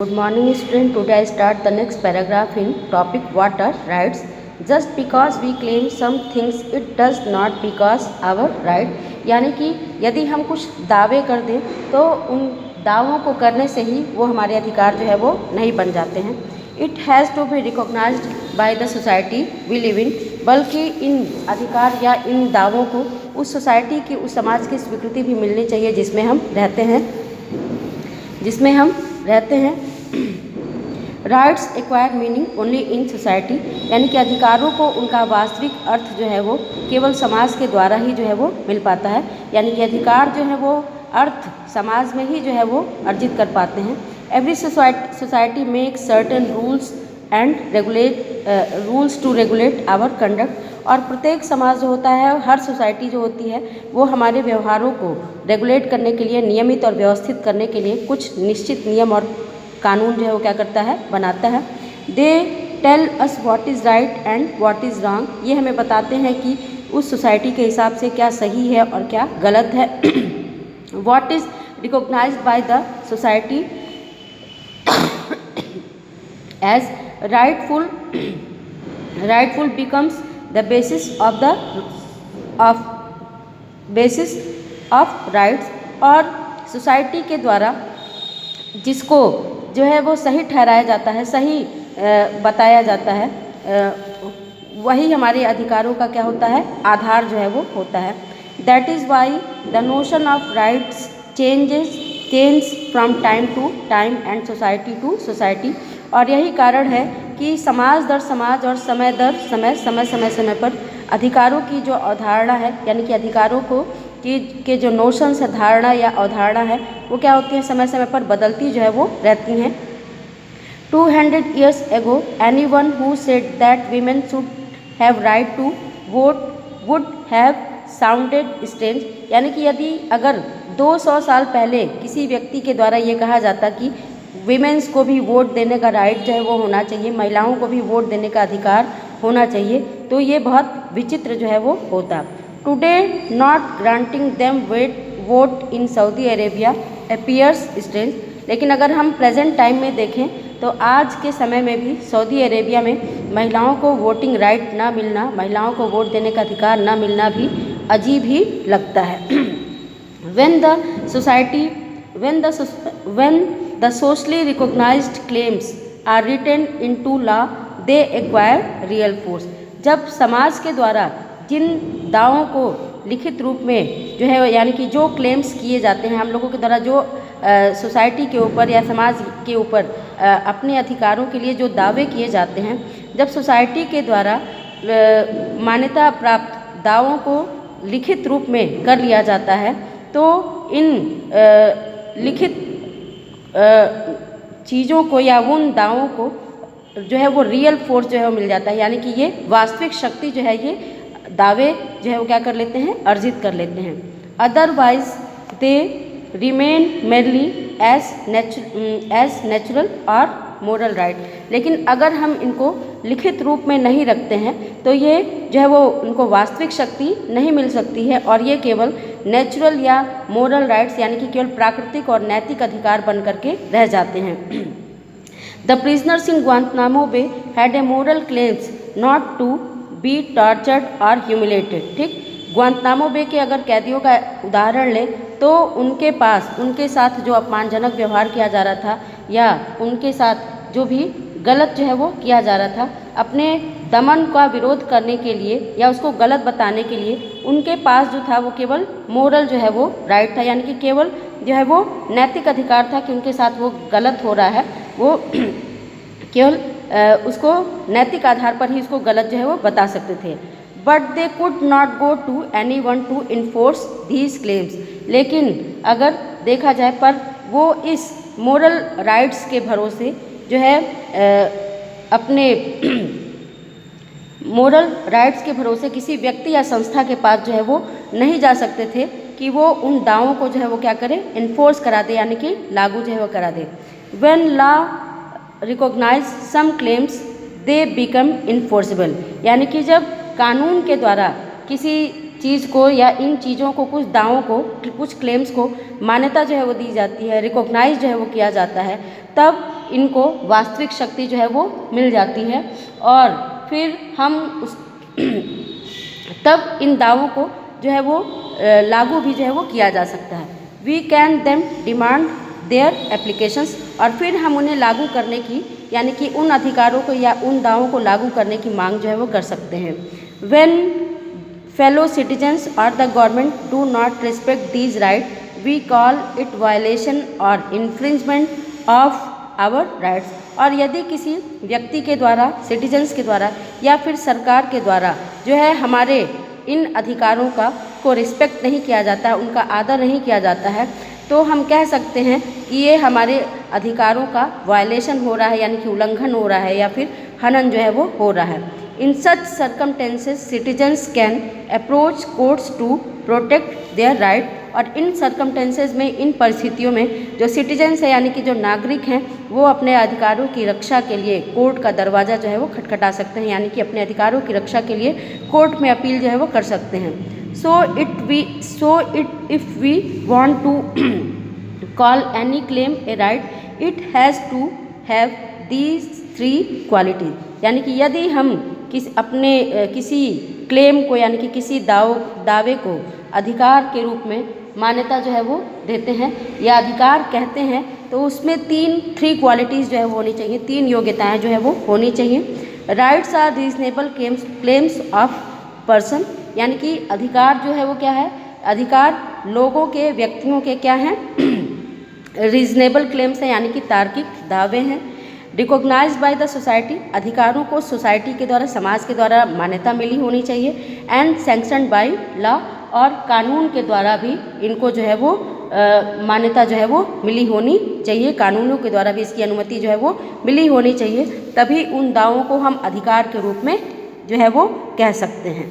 Good morning student. Today I start the next paragraph in topic water rights. Just because we claim some things it does not because our right. यानी कि यदि हम कुछ दावे कर दें तो उन दावों को करने से ही वो हमारे अधिकार जो है वो नहीं बन जाते हैं. It has to be recognised by the society we live in. बल्कि इन अधिकार या इन दावों को उस सोसाइटी की उस समाज की स्वीकृति भी मिलनी चाहिए जिसमें हम रहते हैं. Rights acquire meaning only in society. यानी कि अधिकारों को उनका वास्तविक अर्थ जो है वो केवल समाज के द्वारा ही जो है वो मिल पाता है. यानी कि अधिकार जो है वो अर्थ समाज में ही जो है वो अर्जित कर पाते हैं. Every society make certain rules and rules to regulate our conduct. और प्रत्येक समाज जो होता है, हर सोसाइटी जो होती है, वो हमारे व्यवहारों को रेगुलेट करने के लिए, नियमित और व्यवस्थित करने के लिए कुछ निश्चित नियम और कानून जो है वो क्या करता है, बनाता है. They tell us what is right and what is wrong. ये हमें बताते हैं कि उस सोसाइटी के हिसाब से क्या सही है और क्या गलत है. What is recognised by the society as rightful becomes the basis of rights. और सोसाइटी के द्वारा जिसको जो है वो सही ठहराया जाता है, सही बताया जाता है, वही हमारे अधिकारों का क्या होता है, आधार जो है वो होता है. That is why the notion of rights change from time to time and society to society. और यही कारण है कि समाज दर समाज और समय दर समय पर अधिकारों की जो अवधारणा है, यानी कि अधिकारों को के जो नोशंस है, धारणा या अवधारणा है, वो क्या होती है, समय समय पर बदलती जो है वो रहती हैं. 200 years ago anyone who said that women should have right to vote would have sounded strange. यानी कि यदि अगर 200 साल पहले किसी व्यक्ति के द्वारा ये कहा जाता कि वीमेंस को भी वोट देने का राइट जो है वो होना चाहिए, महिलाओं को भी वोट देने का अधिकार होना चाहिए, तो ये बहुत विचित्र जो है वो होता. Today not granting them vote in Saudi Arabia appears strange. लेकिन अगर हम प्रेजेंट टाइम में देखें तो आज के समय में भी सऊदी अरेबिया में महिलाओं को वोटिंग राइट ना मिलना, महिलाओं को वोट देने का अधिकार ना मिलना भी अजीब ही लगता है. when the socially recognized claims are written into law they acquire real force. जब समाज के द्वारा जिन दावों को लिखित रूप में जो है, यानी कि जो क्लेम्स किए जाते हैं, हम लोगों के द्वारा जो सोसाइटी के ऊपर या समाज के ऊपर अपने अधिकारों के लिए जो दावे किए जाते हैं, जब सोसाइटी के द्वारा मान्यता प्राप्त दावों को लिखित रूप में कर लिया जाता है, तो इन लिखित चीज़ों को या उन दावों को जो है वो रियल फोर्स जो है वो मिल जाता है. यानी कि ये वास्तविक शक्ति जो है, ये दावे जो है वो क्या कर लेते हैं, अर्जित कर लेते हैं. Otherwise they remain merely as natural और मोरल राइट. लेकिन अगर हम इनको लिखित रूप में नहीं रखते हैं तो ये जो है वो उनको वास्तविक शक्ति नहीं मिल सकती है, और ये केवल नेचुरल या मोरल राइट्स यानी कि केवल प्राकृतिक और नैतिक अधिकार बन करके रह जाते हैं. The prisoners in Guantanamo Bay had a moral claims not to be tortured और ह्यूमिलेटेड. ठीक, ग्वांतनामो बे के अगर कैदियों का उदाहरण लें तो उनके साथ जो अपमानजनक व्यवहार किया जा रहा था या उनके साथ जो भी गलत जो है वो किया जा रहा था, अपने दमन का विरोध करने के लिए या उसको गलत बताने के लिए उनके पास जो था वो केवल मोरल जो है वो राइट था. यानी कि केवल जो है वो नैतिक अधिकार था कि उनके साथ वो गलत हो रहा है, वो केवल उसको नैतिक आधार पर ही उसको गलत जो है वो बता सकते थे. But they could not go to anyone to enforce these claims. लेकिन अगर देखा जाए पर वो इस मोरल राइट्स के भरोसे जो है अपने मोरल राइट्स के भरोसे किसी व्यक्ति या संस्था के पास जो है वो नहीं जा सकते थे कि वो उन दावों को जो है वो क्या करे, इन्फोर्स करा दे, यानी कि लागू जो है वो करा दे. When law recognise some claims they become enforceable. यानी कि जब कानून के द्वारा किसी चीज़ को या इन चीज़ों को, कुछ दावों को, कुछ क्लेम्स को मान्यता जो है वो दी जाती है, रिकॉग्नाइज जो है वो किया जाता है, तब इनको वास्तविक शक्ति जो है वो मिल जाती है और फिर हम उस तब इन दावों को जो है वो लागू भी जो है वो किया जा सकता है। We can them demand their applications, और फिर हम उन्हें लागू करने की यानी कि उन अधिकारों को या उन दावों को लागू करने की मांग जो है वो कर सकते हैं। व्हेन फेलो सिटीजन्स और the government do not respect these right, we call it violation और इन्फ्रिंजमेंट ऑफ आवर राइट्स। और यदि किसी व्यक्ति के द्वारा, सिटीजन्स के द्वारा या फिर सरकार के द्वारा जो है हमारे इन अधिकारों को रिस्पेक्ट नहीं किया जाता है, उनका आदर नहीं किया जाता है, तो हम कह सकते हैं कि ये हमारे अधिकारों का वायलेशन हो रहा है, यानी कि उल्लंघन हो रहा है या फिर हनन जो है वो हो रहा है। In such circumstances citizens can approach courts to protect their right. और इन सर्कमटेंसेस में, इन परिस्थितियों में जो सिटीजन्स है यानी कि जो नागरिक हैं, वो अपने अधिकारों की रक्षा के लिए कोर्ट का दरवाज़ा जो है वो खटखटा सकते हैं, यानी कि अपने अधिकारों की रक्षा के लिए कोर्ट में अपील जो है वो कर सकते हैं। If we want to call any claim a right, it has to have these three qualities। यानी कि यदि हम किसी क्लेम को यानी कि किसी दावे को अधिकार के रूप में मान्यता जो है वो देते हैं या अधिकार कहते हैं, तो उसमें थ्री क्वालिटीज़ जो है वो होनी चाहिए, 3 योग्यताएं जो है वो होनी चाहिए। Rights are reasonable claims of person, यानी कि अधिकार जो है वो क्या है, अधिकार लोगों के, व्यक्तियों के क्या हैं, रीजनेबल क्लेम्स हैं यानी कि तार्किक दावे हैं। रिकॉग्नाइज बाय द सोसाइटी, अधिकारों को सोसाइटी के द्वारा, समाज के द्वारा मान्यता मिली होनी चाहिए। एंड सैंक्शनड बाय लॉ, और कानून के द्वारा भी इनको जो है वो मान्यता जो है वो मिली होनी चाहिए, कानूनों के द्वारा भी इसकी अनुमति जो है वो मिली होनी चाहिए, तभी उन दावों को हम अधिकार के रूप में जो है वो कह सकते हैं।